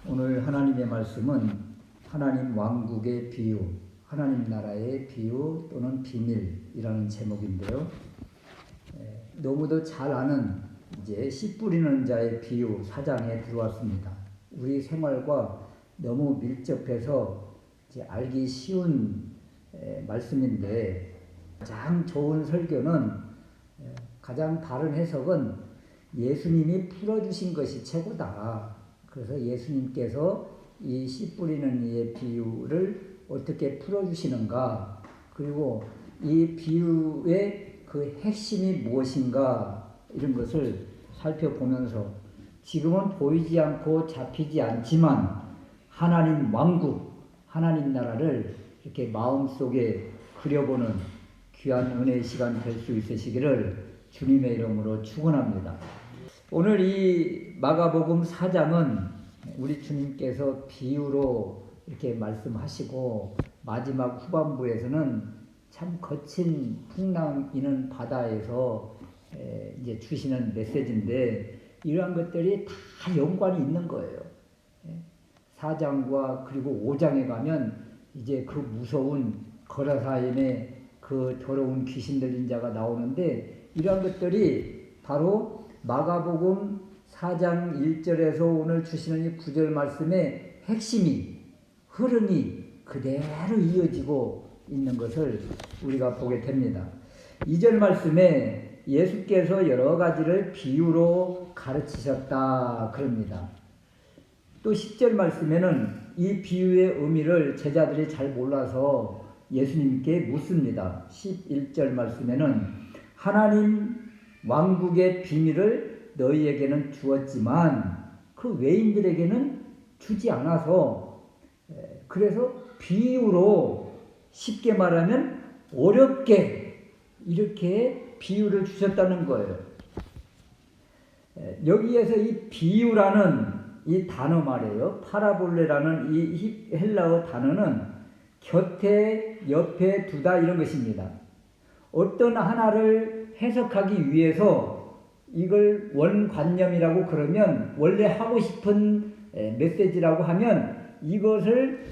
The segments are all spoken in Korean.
오늘 하나님의 말씀은 하나님 왕국의 비유, 하나님 나라의 비유 또는 비밀이라는 제목인데요. 너무도 잘 아는 이제 씨 뿌리는 자의 비유 4장에 들어왔습니다. 우리 생활과 너무 밀접해서 이제 알기 쉬운 말씀인데, 가장 좋은 설교는, 가장 바른 해석은 예수님이 풀어주신 것이 최고다. 그래서 예수님께서 이 씨 뿌리는 이의 비유를 어떻게 풀어주시는가, 그리고 이 비유의 그 핵심이 무엇인가, 이런 것을 살펴보면서 지금은 보이지 않고 잡히지 않지만 하나님 왕국, 하나님 나라를 이렇게 마음속에 그려보는 귀한 은혜의 시간 될 수 있으시기를 주님의 이름으로 축원합니다. 오늘 이 마가복음 4장은 우리 주님께서 비유로 이렇게 말씀하시고, 마지막 후반부에서는 참 거친 풍랑 이는 바다에서 이제 주시는 메시지인데, 이러한 것들이 다 연관이 있는 거예요. 4장과 그리고 5장에 가면 이제 그 무서운 거라사인의 그 더러운 귀신 들린 자가 나오는데, 이러한 것들이 바로 마가복음 4장 1절에서 오늘 주시는 이 9절 말씀의 핵심이, 흐름이 그대로 이어지고 있는 것을 우리가 보게 됩니다. 2절 말씀에 예수께서 여러 가지를 비유로 가르치셨다 그럽니다. 또 10절 말씀에는 이 비유의 의미를 제자들이 잘 몰라서 예수님께 묻습니다. 11절 말씀에는 하나님 왕국의 비밀을 너희에게는 주었지만 그 외인들에게는 주지 않아서, 그래서 비유로, 쉽게 말하면 어렵게 이렇게 비유를 주셨다는 거예요. 여기에서 이 비유라는 이 단어 말이에요. 파라볼레라는 이 헬라어 단어는 곁에, 옆에 두다 이런 것입니다. 어떤 하나를 해석하기 위해서 이걸 원관념이라고 그러면, 원래 하고 싶은 메시지라고 하면 이것을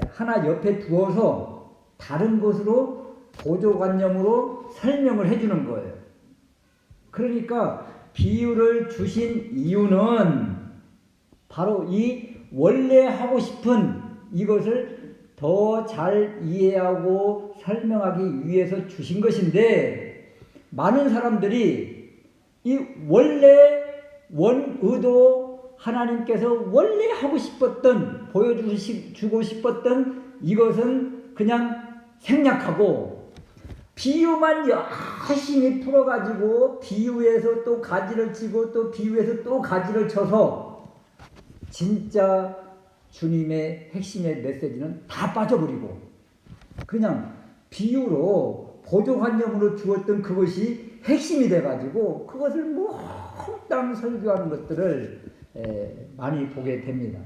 하나 옆에 두어서 다른 것으로 보조관념으로 설명을 해주는 거예요. 그러니까 비유를 주신 이유는 바로 이 원래 하고 싶은 이것을 더 잘 이해하고 설명하기 위해서 주신 것인데, 많은 사람들이 이 원래 원의도, 하나님께서 원래 하고 싶었던, 보여주고 싶었던 이것은 그냥 생략하고, 비유만 열심히 풀어가지고 비유에서 또 가지를 치고 또 비유에서 또 가지를 쳐서 진짜 주님의 핵심의 메시지는 다 빠져버리고, 그냥 비유로 보조관념으로 주었던 그것이 핵심이 돼가지고 그것을 몽땅 설교하는 것들을 많이 보게 됩니다.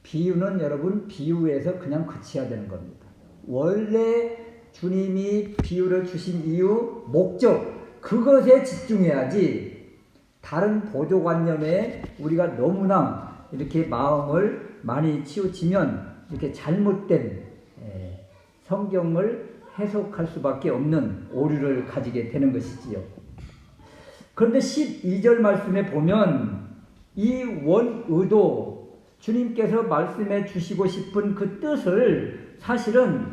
비유는 여러분, 비유에서 그냥 그쳐야 되는 겁니다. 원래 주님이 비유를 주신 이유, 목적, 그것에 집중해야지, 다른 보조관념에 우리가 너무나 이렇게 마음을 많이 치우치면 이렇게 잘못된 성경을 해석할 수밖에 없는 오류를 가지게 되는 것이지요. 그런데 12절 말씀에 보면 이 원의도, 주님께서 말씀해 주시고 싶은 그 뜻을 사실은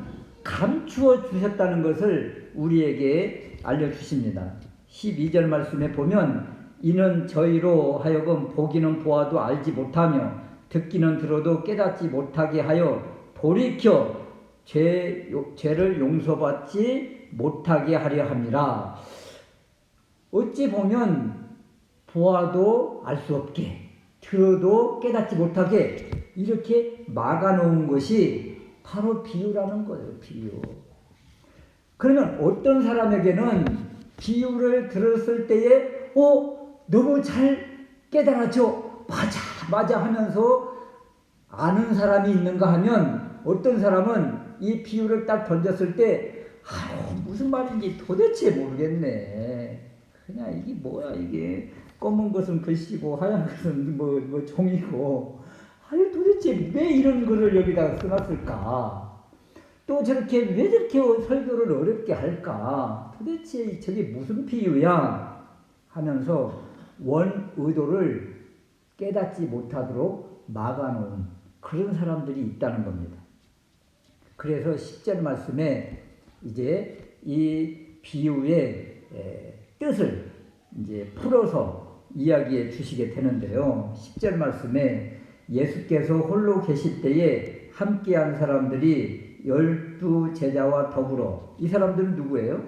감추어 주셨다는 것을 우리에게 알려주십니다. 12절 말씀에 보면 이는 저희로 하여금 보기는 보아도 알지 못하며 듣기는 들어도 깨닫지 못하게 하여 돌이켜 죄를 용서받지 못하게 하려 함이라. 어찌 보면 보아도 알 수 없게, 들어도 깨닫지 못하게 이렇게 막아놓은 것이 바로 비유라는 거예요. 비유. 그러면 어떤 사람에게는 비유를 들었을 때에 너무 잘 깨달았죠. 맞아 하면서 아는 사람이 있는가 하면, 어떤 사람은 이 비유를 딱 던졌을 때 무슨 말인지 도대체 모르겠네. 그냥 이게 뭐야, 이게 검은 것은 글씨고 하얀 것은 뭐 종이고 아니 도대체 왜 이런 거를 여기다가 써놨을까? 또 저렇게 왜 저렇게 설교를 어렵게 할까? 도대체 저게 무슨 비유야? 하면서 원 의도를 깨닫지 못하도록 막아놓은 그런 사람들이 있다는 겁니다. 그래서 10절 말씀에 이제 이 비유의 뜻을 이제 풀어서 이야기해 주시게 되는데요. 10절 말씀에 예수께서 홀로 계실 때에 함께한 사람들이 12제자와 더불어, 이 사람들은 누구예요?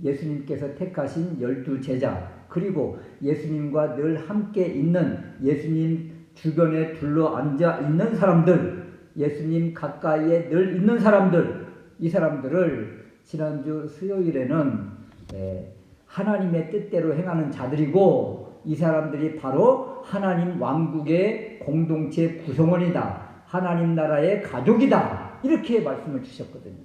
예수님께서 택하신 12제자, 그리고 예수님과 늘 함께 있는, 예수님 주변에 둘러앉아 있는 사람들, 예수님 가까이에 늘 있는 사람들, 이 사람들을 지난주 수요일에는 하나님의 뜻대로 행하는 자들이고, 이 사람들이 바로 하나님 왕국의 공동체 구성원이다, 하나님 나라의 가족이다, 이렇게 말씀을 주셨거든요.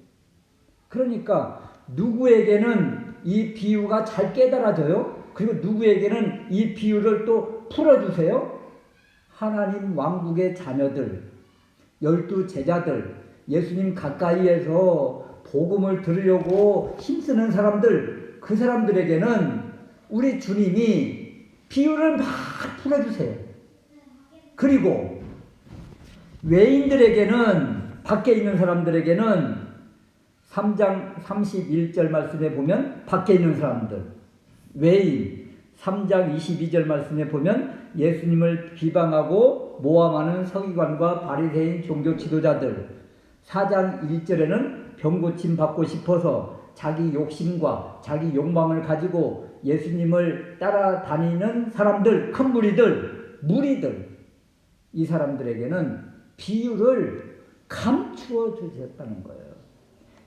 그러니까 누구에게는 이 비유가 잘 깨달아져요. 그리고 누구에게는 이 비유를 또 풀어주세요. 하나님 왕국의 자녀들, 12제자들, 예수님 가까이에서 복음을 들으려고 힘쓰는 사람들, 그 사람들에게는 우리 주님이 비유를 막 풀어주세요. 그리고 외인들에게는, 밖에 있는 사람들에게는 3장 31절 말씀에 보면 밖에 있는 사람들, 외인, 3장 22절 말씀에 보면 예수님을 비방하고 모함하는 서기관과 바리새인 종교 지도자들, 4장 1절에는 병고침 받고 싶어서 자기 욕심과 자기 욕망을 가지고 예수님을 따라다니는 사람들, 큰 무리들, 이 사람들에게는 비유를 감추어 주셨다는 거예요.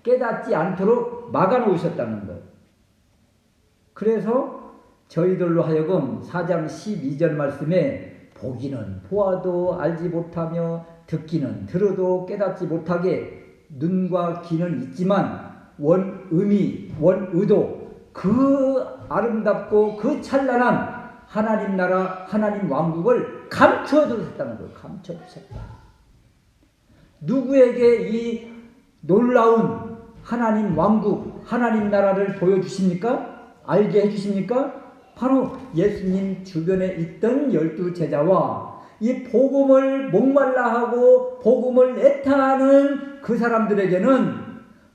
깨닫지 않도록 막아놓으셨다는 거예요. 그래서 저희들로 하여금 4장 12절 말씀에 보기는 보아도 알지 못하며 듣기는 들어도 깨닫지 못하게 눈과 귀는 있지만 원 의도, 그 아름답고 그 찬란한 하나님 나라, 하나님 왕국을 감춰 주셨다는 거예요. 감춰 주셨다. 누구에게 이 놀라운 하나님 왕국, 하나님 나라를 보여주십니까? 알게 해주십니까? 바로 예수님 주변에 있던 12제자와 이 복음을 목말라하고 복음을 애타하는 그 사람들에게는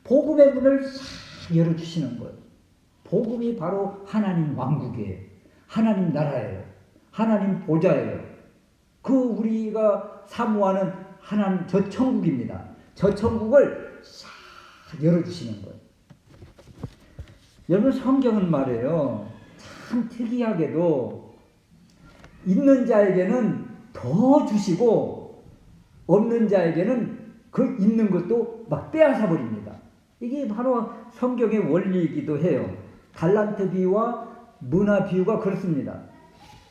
복음의 문을 싹 열어주시는 거예요. 복음이 바로 하나님 왕국이에요. 하나님 나라예요. 하나님 보좌예요. 그 우리가 사모하는 하나님 저 천국입니다. 저 천국을 싹 열어주시는 거예요. 여러분, 성경은 말이에요, 참 특이하게도 있는 자에게는 더 주시고 없는 자에게는 그 있는 것도 막 빼앗아 버립니다. 이게 바로 성경의 원리이기도 해요. 달란트 비유와 문화 비유가 그렇습니다.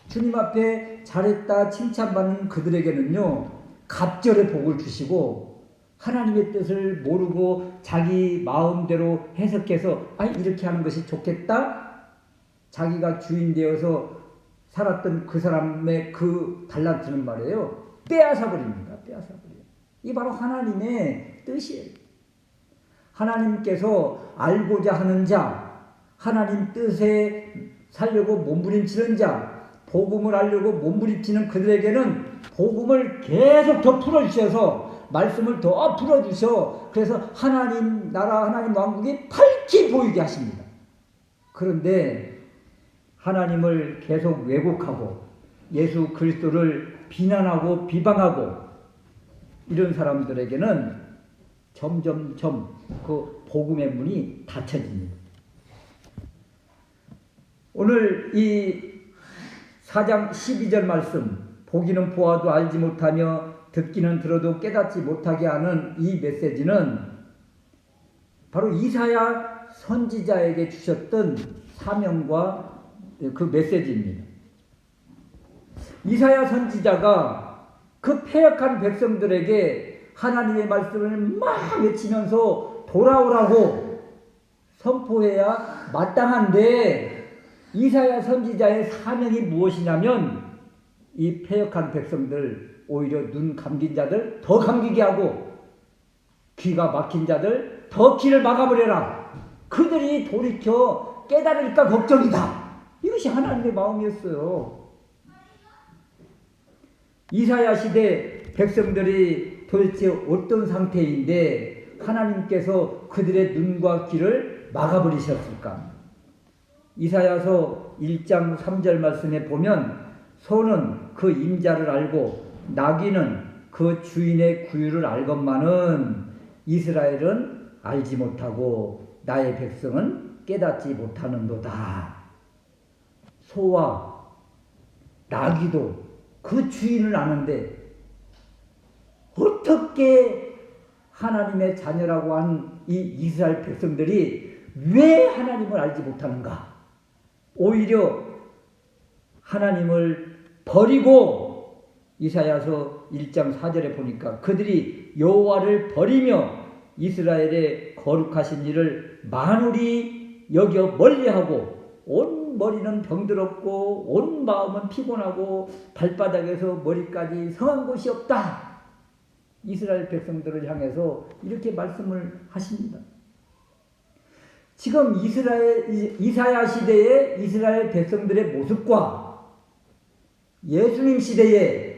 주님 앞에 잘했다 칭찬받는 그들에게는요, 갑절의 복을 주시고, 하나님의 뜻을 모르고 자기 마음대로 해석해서 이렇게 하는 것이 좋겠다, 자기가 주인 되어서 살았던 그 사람의 그 달란트는 말이에요, 빼앗아 버립니다. 빼앗아 버려요. 이 바로 하나님의 뜻이에요. 하나님께서 알고자 하는 자, 하나님 뜻에 살려고 몸부림치는 자, 복음을 알려고 몸부림치는 그들에게는 복음을 계속 더 풀어주셔서 말씀을 더 풀어주셔, 그래서 하나님 나라, 하나님 왕국이 밝히 보이게 하십니다. 그런데 하나님을 계속 왜곡하고 예수 그리스도를 비난하고 비방하고 이런 사람들에게는 점점점 그 복음의 문이 닫혀집니다. 오늘 이 4장 12절 말씀, 보기는 보아도 알지 못하며 듣기는 들어도 깨닫지 못하게 하는 이 메시지는 바로 이사야 선지자에게 주셨던 사명과 그 메시지입니다. 이사야 선지자가 그 패역한 백성들에게 하나님의 말씀을 막 외치면서 돌아오라고 선포해야 마땅한데, 이사야 선지자의 사명이 무엇이냐면 이 패역한 백성들 오히려 눈 감긴 자들 더 감기게 하고 귀가 막힌 자들 더 귀를 막아버려라. 그들이 돌이켜 깨달을까 걱정이다. 이것이 하나님의 마음이었어요. 이사야 시대 백성들이 도대체 어떤 상태인데 하나님께서 그들의 눈과 귀를 막아버리셨을까? 이사야서 1장 3절 말씀에 보면 소는 그 임자를 알고 나귀는 그 주인의 구유를 알건만은 이스라엘은 알지 못하고 나의 백성은 깨닫지 못하는도다. 소와 나귀도 그 주인을 아는데 어떻게 하나님의 자녀라고 한 이 이스라엘 백성들이 왜 하나님을 알지 못하는가? 오히려 하나님을 버리고 이사야서 1장 4절에 보니까 그들이 여호와를 버리며 이스라엘의 거룩하신 일을 만홀히 여겨 멀리하고 온 머리는 병들었고 온 마음은 피곤하고 발바닥에서 머리까지 성한 곳이 없다. 이스라엘 백성들을 향해서 이렇게 말씀을 하십니다. 지금 이사야 시대의 이스라엘 백성들의 모습과 예수님 시대에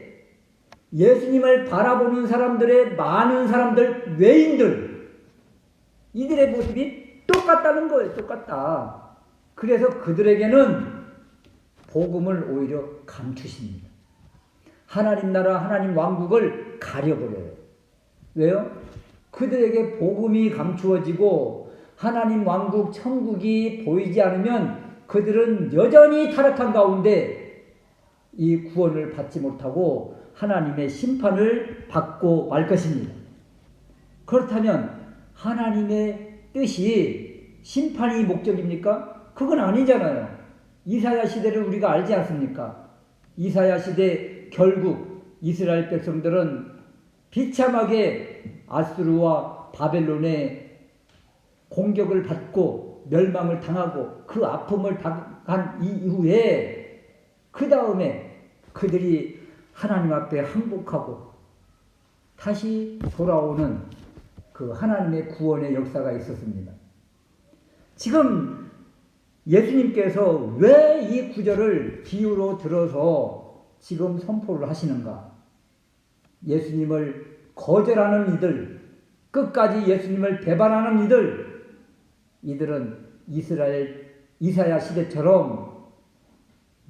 예수님을 바라보는 사람들의 많은 사람들, 외인들, 이들의 모습이 똑같다는 거예요. 똑같다. 그래서 그들에게는 복음을 오히려 감추십니다. 하나님 나라, 하나님 왕국을 가려버려요. 왜요? 그들에게 복음이 감추어지고 하나님 왕국, 천국이 보이지 않으면 그들은 여전히 타락한 가운데 이 구원을 받지 못하고 하나님의 심판을 받고 말 것입니다. 그렇다면 하나님의 뜻이 심판이 목적입니까? 그건 아니잖아요. 이사야 시대를 우리가 알지 않습니까? 이사야 시대 결국 이스라엘 백성들은 비참하게 아수르와 바벨론의 공격을 받고 멸망을 당하고 그 아픔을 당한 이후에 그 다음에 그들이 하나님 앞에 항복하고 다시 돌아오는 그 하나님의 구원의 역사가 있었습니다. 지금 예수님께서 왜 이 구절을 비유로 들어서 지금 선포를 하시는가? 예수님을 거절하는 이들, 끝까지 예수님을 배반하는 이들은 이사야 시대처럼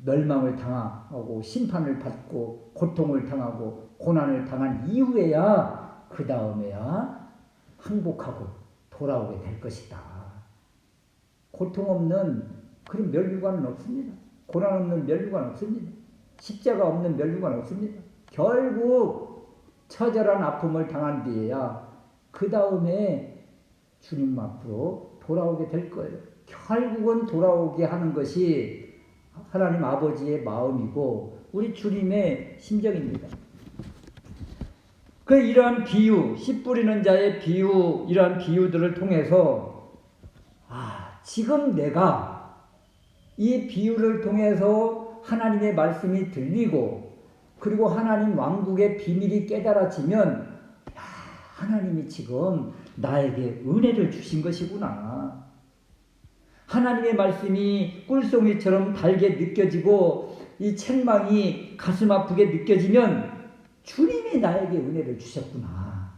멸망을 당하고 심판을 받고 고통을 당하고 고난을 당한 이후에야 그 다음에야 항복하고 돌아오게 될 것이다. 고통 없는 그런 멸류관은 없습니다. 고난 없는 멸류관 없습니다. 십자가 없는 멸류관 없습니다. 결국 처절한 아픔을 당한 뒤에야 그 다음에 주님 앞으로 돌아오게 될 거예요. 결국은 돌아오게 하는 것이 하나님 아버지의 마음이고 우리 주님의 심정입니다. 그 이러한 비유, 씨 뿌리는 자의 비유, 이러한 비유들을 통해서 지금 내가 이 비유를 통해서 하나님의 말씀이 들리고 그리고 하나님 왕국의 비밀이 깨달아지면 하나님이 지금 나에게 은혜를 주신 것이구나. 하나님의 말씀이 꿀송이처럼 달게 느껴지고 이 책망이 가슴 아프게 느껴지면 주님이 나에게 은혜를 주셨구나.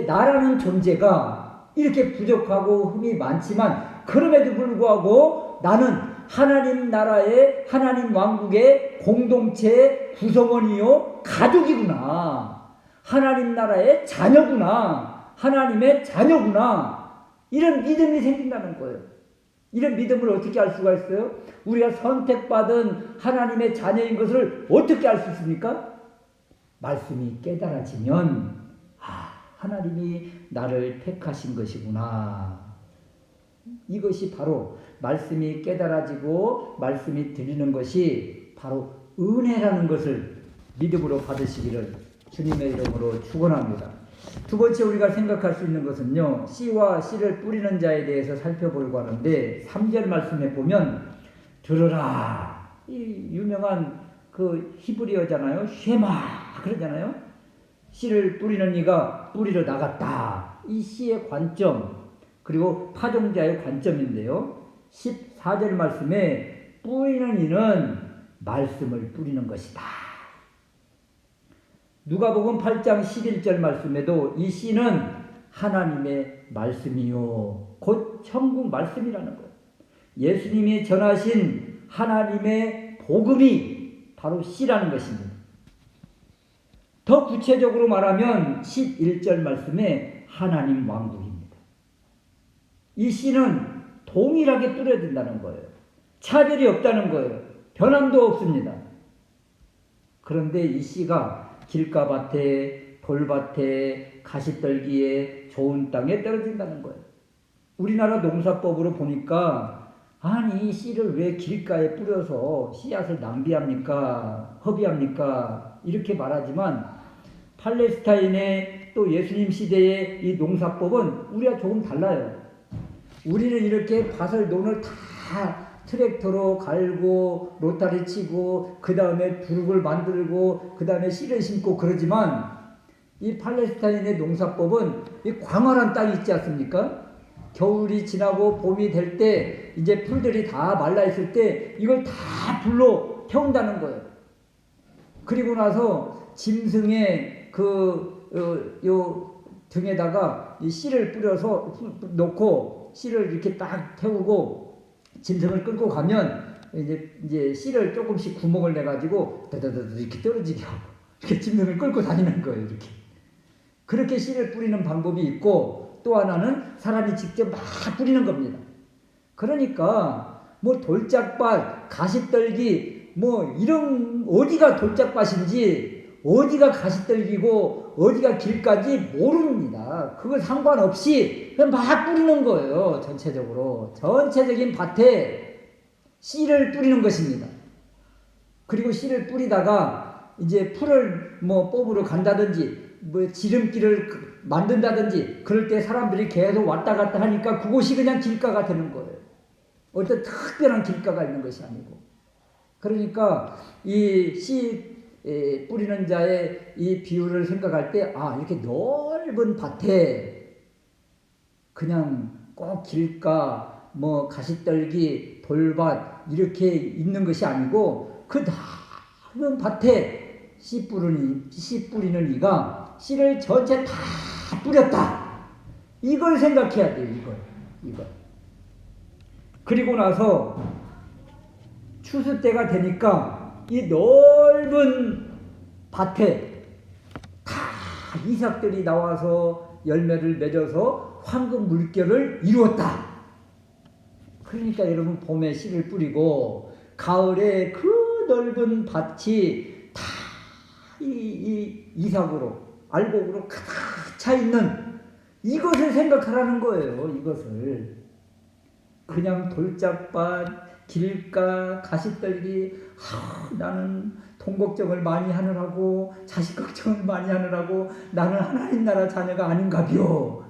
나라는 존재가 이렇게 부족하고 흠이 많지만 그럼에도 불구하고 나는 하나님 나라의 하나님 왕국의 공동체 구성원이요 가족이구나. 하나님 나라의 자녀구나. 하나님의 자녀구나. 이런 믿음이 생긴다는 거예요. 이런 믿음을 어떻게 알 수가 있어요? 우리가 선택받은 하나님의 자녀인 것을 어떻게 알 수 있습니까? 말씀이 깨달아지면 하나님이 나를 택하신 것이구나. 이것이 바로 말씀이 깨달아지고 말씀이 들리는 것이 바로 은혜라는 것을 믿음으로 받으시기를 주님의 이름으로 축원합니다. 두 번째 우리가 생각할 수 있는 것은요. 씨와 씨를 뿌리는 자에 대해서 살펴보려고 하는데 3절 말씀에 보면 들으라. 이 유명한 그 히브리어잖아요. 쉐마. 그러잖아요. 씨를 뿌리는 이가 뿌리러 나갔다. 이 씨의 관점, 그리고 파종자의 관점인데요. 14절 말씀에 뿌리는 이는 말씀을 뿌리는 것이다. 누가복음 8장 11절 말씀에도 이 씨는 하나님의 말씀이요 곧 천국 말씀이라는 거예요. 예수님이 전하신 하나님의 복음이 바로 씨라는 것입니다. 더 구체적으로 말하면 11절 말씀에 하나님 왕국입니다. 이 씨는 동일하게 뿌려진다는 거예요. 차별이 없다는 거예요. 변함도 없습니다. 그런데 이 씨가 길가밭에, 돌밭에, 가시떨기에, 좋은 땅에 떨어진다는 거예요. 우리나라 농사법으로 보니까 아니 이 씨를 왜 길가에 뿌려서 씨앗을 낭비합니까? 허비합니까? 이렇게 말하지만 팔레스타인의 또 예수님 시대의 이 농사법은 우리와 조금 달라요. 우리는 이렇게 밭을 논을 다 트랙터로 갈고 로타리 치고 그 다음에 부룩을 만들고 그 다음에 씨를 심고 그러지만 이 팔레스타인의 농사법은 이 광활한 땅이 있지 않습니까? 겨울이 지나고 봄이 될 때 이제 풀들이 다 말라 있을 때 이걸 다 불로 태운다는 거예요. 그리고 나서 짐승의 요 등에다가 이 씨를 뿌려서 놓고 씨를 이렇게 딱 태우고 짐승을 끌고 가면 이제 씨를 조금씩 구멍을 내 가지고 다다다다 이렇게 떨어지게 하고 이렇게 짐승을 끌고 다니는 거예요. 이렇게 그렇게 씨를 뿌리는 방법이 있고 또 하나는 사람이 직접 막 뿌리는 겁니다. 그러니까 뭐 돌짝밭, 가시떨기 뭐 이런 어디가 돌짝밭인지 어디가 가시떨기고 어디가 길가지 모릅니다. 그거 상관없이 그냥 막 뿌리는 거예요. 전체적인 밭에 씨를 뿌리는 것입니다. 그리고 씨를 뿌리다가 이제 풀을 뭐 뽑으러 간다든지 뭐 지름길을 만든다든지 그럴 때 사람들이 계속 왔다 갔다 하니까 그곳이 그냥 길가가 되는 거예요. 어떤 특별한 길가가 있는 것이 아니고. 그러니까 이 씨 뿌리는 자의 이 비유를 생각할 때 이렇게 넓은 밭에 그냥 꼭 길가 뭐 가시떨기 돌밭 이렇게 있는 것이 아니고 그 넓은 밭에 씨 뿌리는 이가 씨를 전체 다 뿌렸다. 이걸 생각해야 돼요. 이걸. 그리고 나서 추수 때가 되니까 이 넓은 밭에 다 이삭들이 나와서 열매를 맺어서 황금 물결을 이루었다. 그러니까 여러분 봄에 씨를 뿌리고 가을에 그 넓은 밭이 다 이 이삭으로 알곡으로 가득 차 있는 이것을 생각하라는 거예요. 이것을 그냥 돌짝밭, 길가, 가시떨기 나는 돈 걱정을 많이 하느라고 자식 걱정을 많이 하느라고 나는 하나님 나라 자녀가 아닌가벼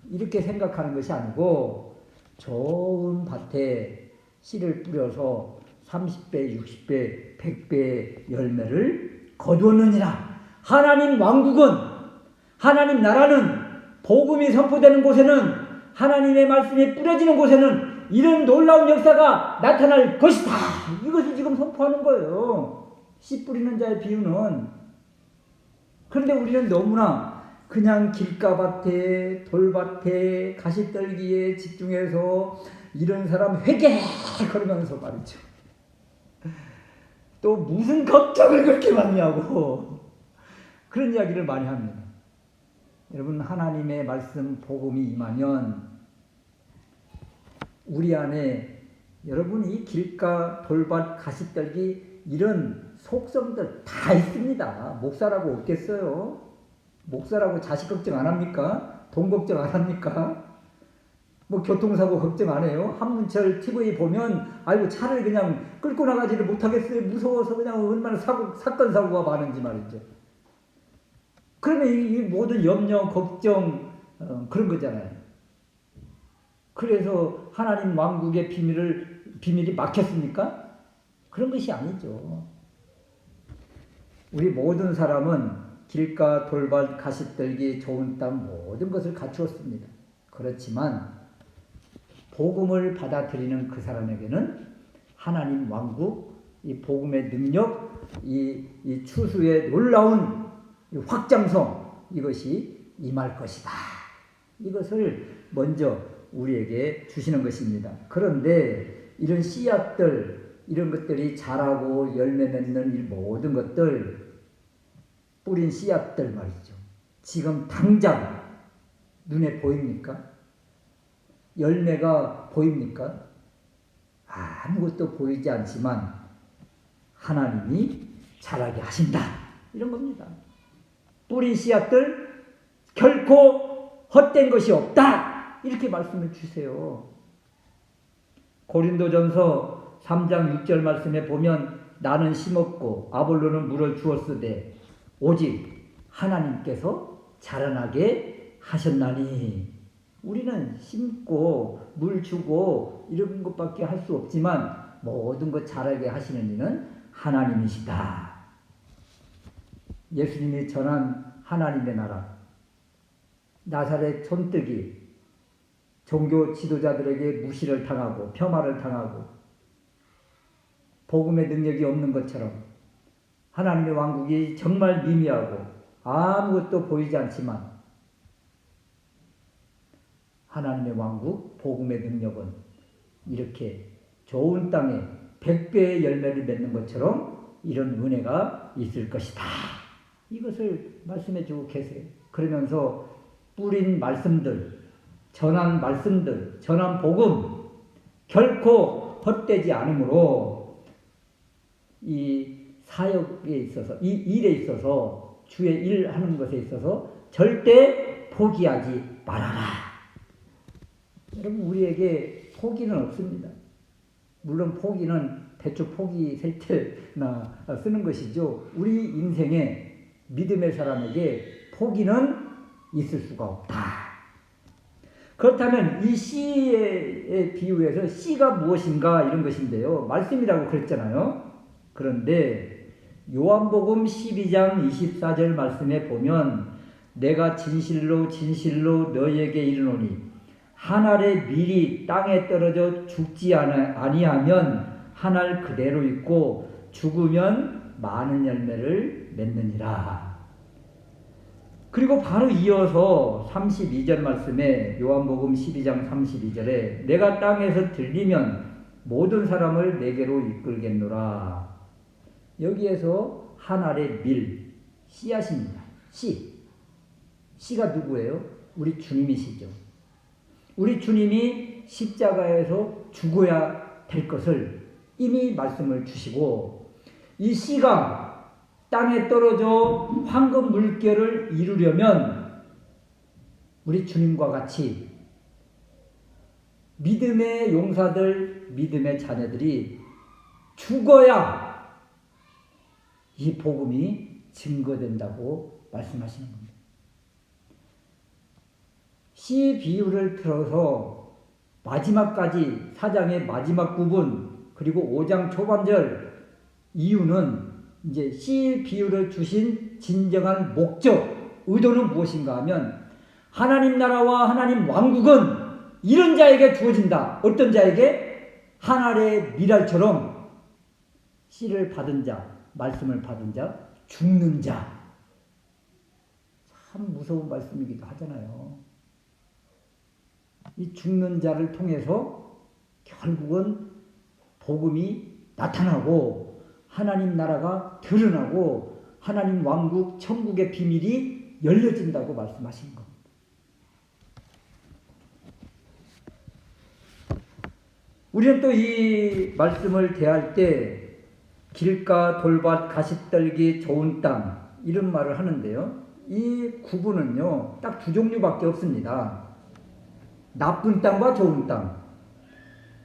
이렇게 생각하는 것이 아니고 좋은 밭에 씨를 뿌려서 30배, 60배, 100배의 열매를 거두었느니라. 하나님 왕국은 하나님 나라는 복음이 선포되는 곳에는 하나님의 말씀이 뿌려지는 곳에는 이런 놀라운 역사가 나타날 것이다. 이것을 지금 선포하는 거예요. 씨 뿌리는 자의 비유는. 그런데 우리는 너무나 그냥 길가밭에 돌밭에 가시떨기에 집중해서 이런 사람 회개 그러면서 말이죠. 또 무슨 걱정을 그렇게 많이 하고 그런 이야기를 많이 합니다. 여러분 하나님의 말씀 복음이 임하면 우리 안에 여러분 이 길가 돌밭 가시떨기 이런 속성들 다 있습니다. 목사라고 없겠어요? 목사라고 자식 걱정 안 합니까? 돈 걱정 안 합니까? 뭐 교통사고 걱정 안 해요? 한문철 TV 보면 아이고 차를 그냥 끌고 나가지를 못하겠어요. 무서워서 그냥 얼마나 사건 사고가 많은지 말이죠. 그러면 이 모든 염려 걱정 그런 거잖아요. 그래서 하나님 왕국의 비밀이 막혔습니까? 그런 것이 아니죠. 우리 모든 사람은 길가 돌밭 가시떨기 좋은 땅 모든 것을 갖추었습니다. 그렇지만 복음을 받아들이는 그 사람에게는 하나님 왕국, 이 복음의 능력, 이 추수의 놀라운 확장성, 이것이 임할 것이다. 이것을 먼저 우리에게 주시는 것입니다. 그런데 이런 씨앗들, 이런 것들이 자라고 열매 맺는 이 모든 것들, 뿌린 씨앗들 말이죠. 지금 당장 눈에 보입니까? 열매가 보입니까? 아무것도 보이지 않지만 하나님이 자라게 하신다. 이런 겁니다. 뿌린 씨앗들 결코 헛된 것이 없다. 이렇게 말씀을 주세요. 고린도전서 3장 6절 말씀에 보면 나는 심었고 아볼로는 물을 주었으되 오직 하나님께서 자라나게 하셨나니. 우리는 심고 물 주고 이런 것밖에 할 수 없지만 모든 것 자라게 하시는 이는 하나님이시다. 예수님이 전한 하나님의 나라, 나사렛 손뜨기, 종교 지도자들에게 무시를 당하고 폄하를 당하고 복음의 능력이 없는 것처럼 하나님의 왕국이 정말 미미하고 아무것도 보이지 않지만 하나님의 왕국, 복음의 능력은 이렇게 좋은 땅에 100배의 열매를 맺는 것처럼 이런 은혜가 있을 것이다. 이것을 말씀해 주고 계세요. 그러면서 뿌린 말씀들, 전한 말씀들, 전한 복음 결코 헛되지 않으므로 이 사역에 있어서, 이 일에 있어서, 주의 일 하는 것에 있어서 절대 포기하지 말아라. 여러분, 우리에게 포기는 없습니다. 물론 포기는 대충 포기 셀 때나 쓰는 것이죠. 우리 인생에 믿음의 사람에게 포기는 있을 수가 없다. 그렇다면 이 씨의 비유에서 씨가 무엇인가 이런 것인데요. 말씀이라고 그랬잖아요. 그런데 요한복음 12장 24절 말씀에 보면 내가 진실로 진실로 너희에게 이르노니 한 알의 밀이 땅에 떨어져 죽지 아니하면 한 알 그대로 있고 죽으면 많은 열매를 맺느니라. 그리고 바로 이어서 32절 말씀에 요한복음 12장 32절에 내가 땅에서 들리면 모든 사람을 내게로 이끌겠노라. 여기에서 한 알의 밀, 씨앗입니다. 씨가 누구예요? 우리 주님이시죠. 우리 주님이 십자가에서 죽어야 될 것을 이미 말씀을 주시고 이 씨가 땅에 떨어져 황금 물결을 이루려면 우리 주님과 같이 믿음의 용사들, 믿음의 자녀들이 죽어야 이 복음이 증거된다고 말씀하시는 겁니다. 씨 비유를 들어서 마지막까지 4장의 마지막 부분 그리고 5장 초반절 이유는 이제 씨 비유를 주신 진정한 목적, 의도는 무엇인가 하면 하나님 나라와 하나님 왕국은 이런 자에게 주어진다. 어떤 자에게? 한 알의 밀알처럼 씨를 받은 자, 말씀을 받은 자, 죽는 자. 참 무서운 말씀이기도 하잖아요. 이 죽는 자를 통해서 결국은 복음이 나타나고 하나님 나라가 드러나고 하나님 왕국 천국의 비밀이 열려진다고 말씀하신 겁니다. 우리는 또 이 말씀을 대할 때 길가 돌밭 가시떨기 좋은 땅 이런 말을 하는데요. 이 구분은요 딱 두 종류밖에 없습니다. 나쁜 땅과 좋은 땅,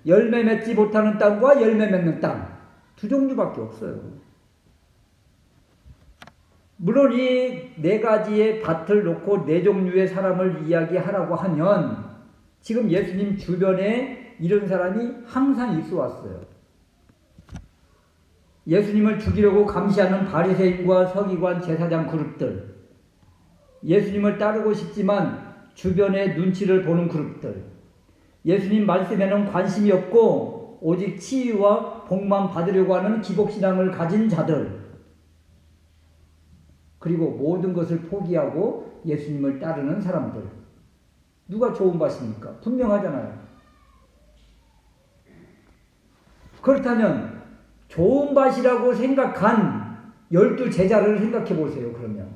열매 맺지 못하는 땅과 열매 맺는 땅, 두 종류밖에 없어요. 물론 이 네 가지의 밭을 놓고 네 종류의 사람을 이야기하라고 하면 지금 예수님 주변에 이런 사람이 항상 있어 왔어요. 예수님을 죽이려고 감시하는 바리새인과 서기관 제사장 그룹들, 예수님을 따르고 싶지만 주변의 눈치를 보는 그룹들, 예수님 말씀에는 관심이 없고 오직 치유와 복만 받으려고 하는 기복신앙을 가진 자들, 그리고 모든 것을 포기하고 예수님을 따르는 사람들. 누가 좋은 밭입니까? 분명하잖아요. 그렇다면 좋은 밭이라고 생각한 12제자를 생각해 보세요. 그러면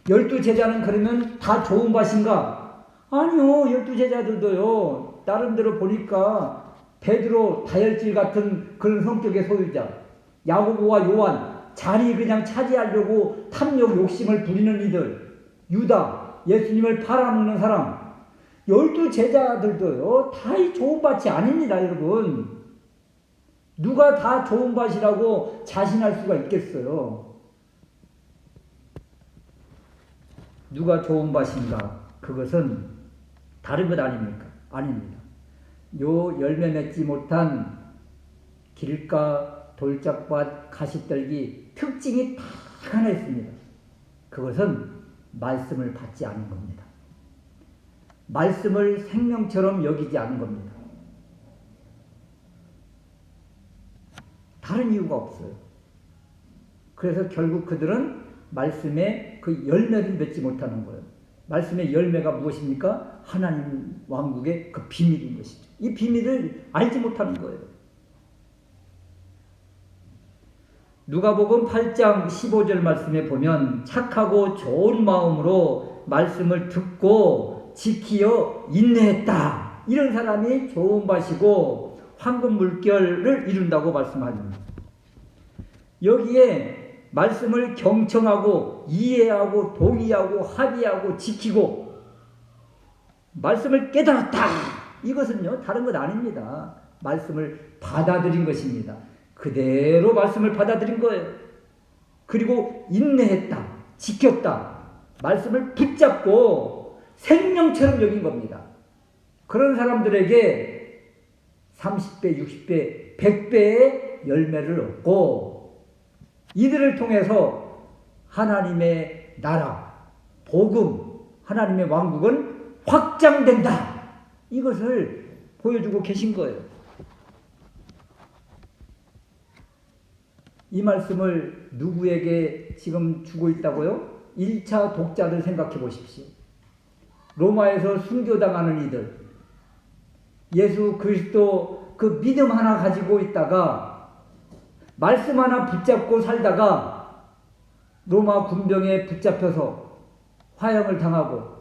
12제자는 그러면 다 좋은 밭인가? 아니요. 12제자들도요. 나름대로 보니까 베드로 다혈질 같은 그런 성격의 소유자, 야고보와 요한 자리 그냥 차지하려고 탐욕 욕심을 부리는 이들, 유다 예수님을 팔아먹는 사람, 12제자들도요. 다 이 좋은 밭이 아닙니다. 여러분. 누가 다 좋은 밭이라고 자신할 수가 있겠어요? 누가 좋은 밭인가? 그것은 다른 것 아닙니까? 아닙니다. 요 열매 맺지 못한 길가, 돌짝밭, 가시떨기 특징이 딱 하나 있습니다. 그것은 말씀을 받지 않은 겁니다. 말씀을 생명처럼 여기지 않은 겁니다. 다른 이유가 없어요. 그래서 결국 그들은 말씀의 그 열매를 맺지 못하는 거예요. 말씀의 열매가 무엇입니까? 하나님 왕국의 그 비밀인 것이죠. 이 비밀을 알지 못하는 거예요. 누가복음 8장 15절 말씀에 보면 착하고 좋은 마음으로 말씀을 듣고 지키어 인내했다. 이런 사람이 좋은 밭이고 황금 물결을 이룬다고 말씀합니다. 여기에 말씀을 경청하고 이해하고 동의하고 합의하고 지키고 말씀을 깨달았다. 이것은요 다른 것 아닙니다. 말씀을 받아들인 것입니다. 그대로 말씀을 받아들인 거예요. 그리고 인내했다. 지켰다. 말씀을 붙잡고 생명처럼 여긴 겁니다. 그런 사람들에게 30배, 60배, 100배의 열매를 얻고 이들을 통해서 하나님의 나라, 복음, 하나님의 왕국은 확장된다. 이것을 보여주고 계신 거예요. 이 말씀을 누구에게 지금 주고 있다고요? 1차 독자를 생각해 보십시오. 로마에서 순교당하는 이들, 예수 그리스도 그 믿음 하나 가지고 있다가 말씀 하나 붙잡고 살다가 로마 군병에 붙잡혀서 화형을 당하고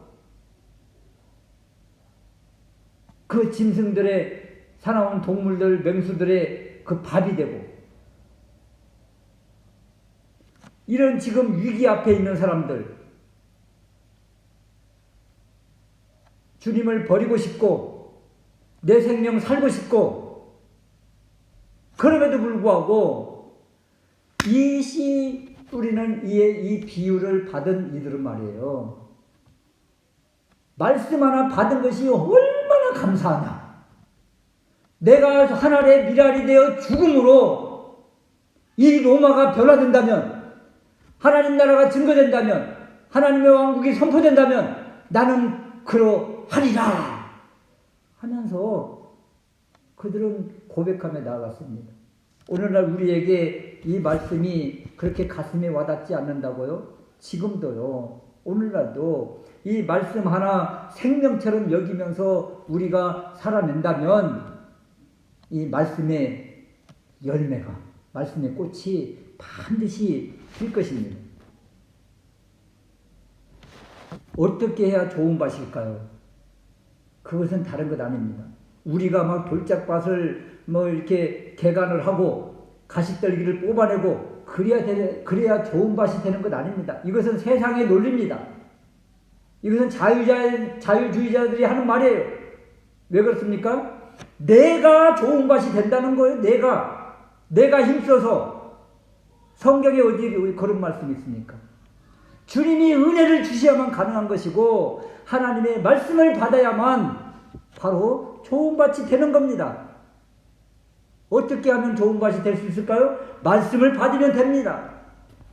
그 짐승들의 사나운 동물들, 맹수들의 그 밥이 되고 이런 지금 위기 앞에 있는 사람들, 주님을 버리고 싶고 내 생명 살고 싶고 그럼에도 불구하고 이 씨 뿌리는 이의 이 비유를 받은 이들은 말이에요. 말씀 하나 받은 것이 얼마나 감사하냐. 내가 하늘의 미랄이 되어 죽음으로 이 로마가 변화된다면, 하나님 나라가 증거된다면, 하나님의 왕국이 선포된다면 나는 그러하리라 하면서 그들은 고백하며 나아갔습니다. 오늘날 우리에게 이 말씀이 그렇게 가슴에 와닿지 않는다고요? 지금도요. 오늘날도 이 말씀 하나 생명처럼 여기면서 우리가 살아낸다면 이 말씀의 열매가, 말씀의 꽃이 반드시 필 것입니다. 어떻게 해야 좋은 밭일까요? 그것은 다른 것 아닙니다. 우리가 막 돌짝밭을 이렇게 개간을 하고 가시떨기를 뽑아내고 그래야 좋은 밭이 되는 것 아닙니다. 이것은 세상의 논리입니다. 이것은 자유주의자들이 하는 말이에요. 왜 그렇습니까? 내가 좋은 밭이 된다는 거예요. 내가 힘써서. 성경에 어디 그런 말씀이 있습니까? 주님이 은혜를 주셔야만 가능한 것이고 하나님의 말씀을 받아야만 바로 좋은 밭이 되는 겁니다. 어떻게 하면 좋은 밭이 될 수 있을까요? 말씀을 받으면 됩니다.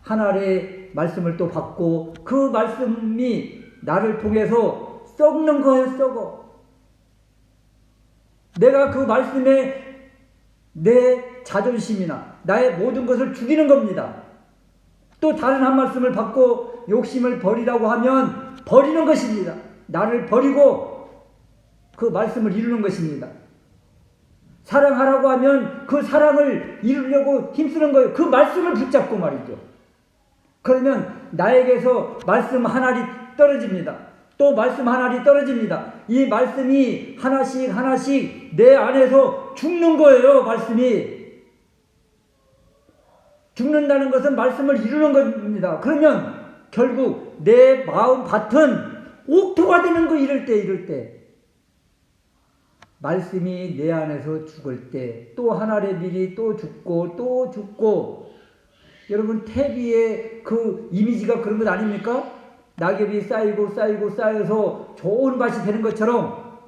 하나님의 말씀을 또 받고 그 말씀이 나를 통해서 썩는 거예요. 썩어. 내가 그 말씀에 내 자존심이나 나의 모든 것을 죽이는 겁니다. 또 다른 한 말씀을 받고 욕심을 버리라고 하면 버리는 것입니다. 나를 버리고 그 말씀을 이루는 것입니다. 사랑하라고 하면 그 사랑을 이루려고 힘쓰는 거예요. 그 말씀을 붙잡고 말이죠. 그러면 나에게서 말씀 하나리 떨어집니다. 또 말씀 하나리 떨어집니다. 이 말씀이 하나씩 하나씩 내 안에서 죽는 거예요. 말씀이. 죽는다는 것은 말씀을 이루는 겁니다. 그러면 결국 내 마음 밭은 옥토가 되는 거 이럴 때. 말씀이 내 안에서 죽을 때 또 하나의 밀이 또 죽고 여러분 태비의 그 이미지가 그런 것 아닙니까? 낙엽이 쌓여서 좋은 밭이 되는 것처럼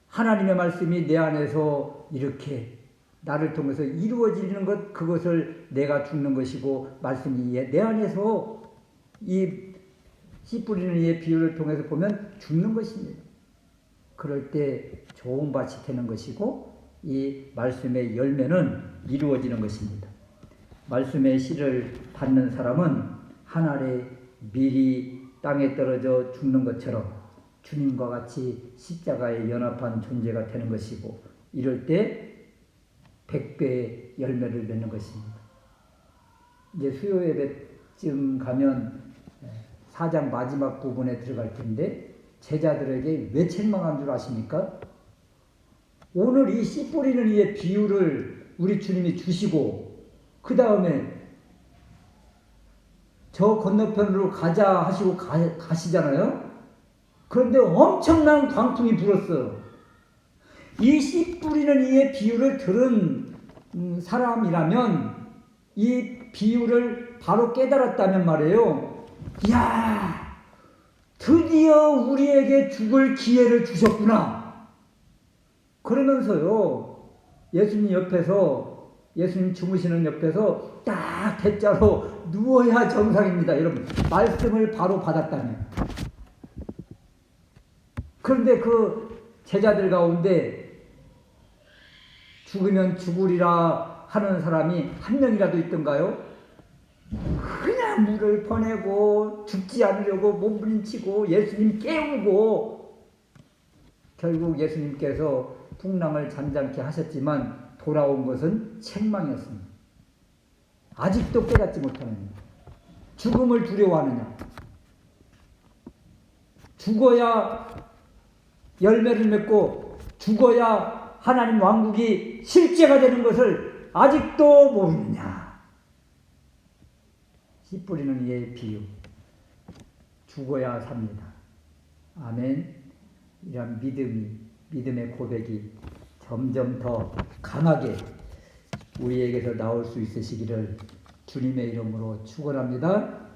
하나님의 말씀이 내 안에서 이렇게 나를 통해서 이루어지는 것, 그것을 내가 죽는 것이고 말씀이 내 안에서 이 씨 뿌리는 이의 비유를 통해서 보면 죽는 것입니다. 그럴 때 좋은 밭이 되는 것이고 이 말씀의 열매는 이루어지는 것입니다. 말씀의 씨를 받는 사람은 하나의 밀이 땅에 떨어져 죽는 것처럼 주님과 같이 십자가에 연합한 존재가 되는 것이고 이럴 때 100배의 열매를 맺는 것입니다. 이제 수요 예배쯤 가면 4장 마지막 부분에 들어갈 텐데 제자들에게 왜 책망한 줄 아십니까? 오늘 이 씨 뿌리는 이의 비유를 우리 주님이 주시고 그 다음에 저 건너편으로 가자 하시고 가시잖아요. 그런데 엄청난 광풍이 불었어요. 이 씨 뿌리는 이의 비유를 들은 사람이라면 이 비유를 바로 깨달았다면 말이에요. 이야, 드디어 우리에게 죽을 기회를 주셨구나. 그러면서요, 예수님 주무시는 옆에서 딱 대자로 누워야 정상입니다. 여러분, 말씀을 바로 받았다면. 그런데 그 제자들 가운데 죽으면 죽으리라 하는 사람이 한 명이라도 있던가요? 그냥 물을 퍼내고 죽지 않으려고 몸부림치고 예수님 깨우고 결국 예수님께서 풍랑을 잠잠케 하셨지만 돌아온 것은 책망이었습니다. 아직도 깨닫지 못하는 죽음을 두려워하느냐, 죽어야 열매를 맺고 죽어야 하나님 왕국이 실제가 되는 것을 아직도 모르느냐. 씨 뿌리는 이의 비유. 죽어야 삽니다. 아멘. 이런 믿음의 고백이 점점 더 강하게 우리에게서 나올 수 있으시기를 주님의 이름으로 축원합니다.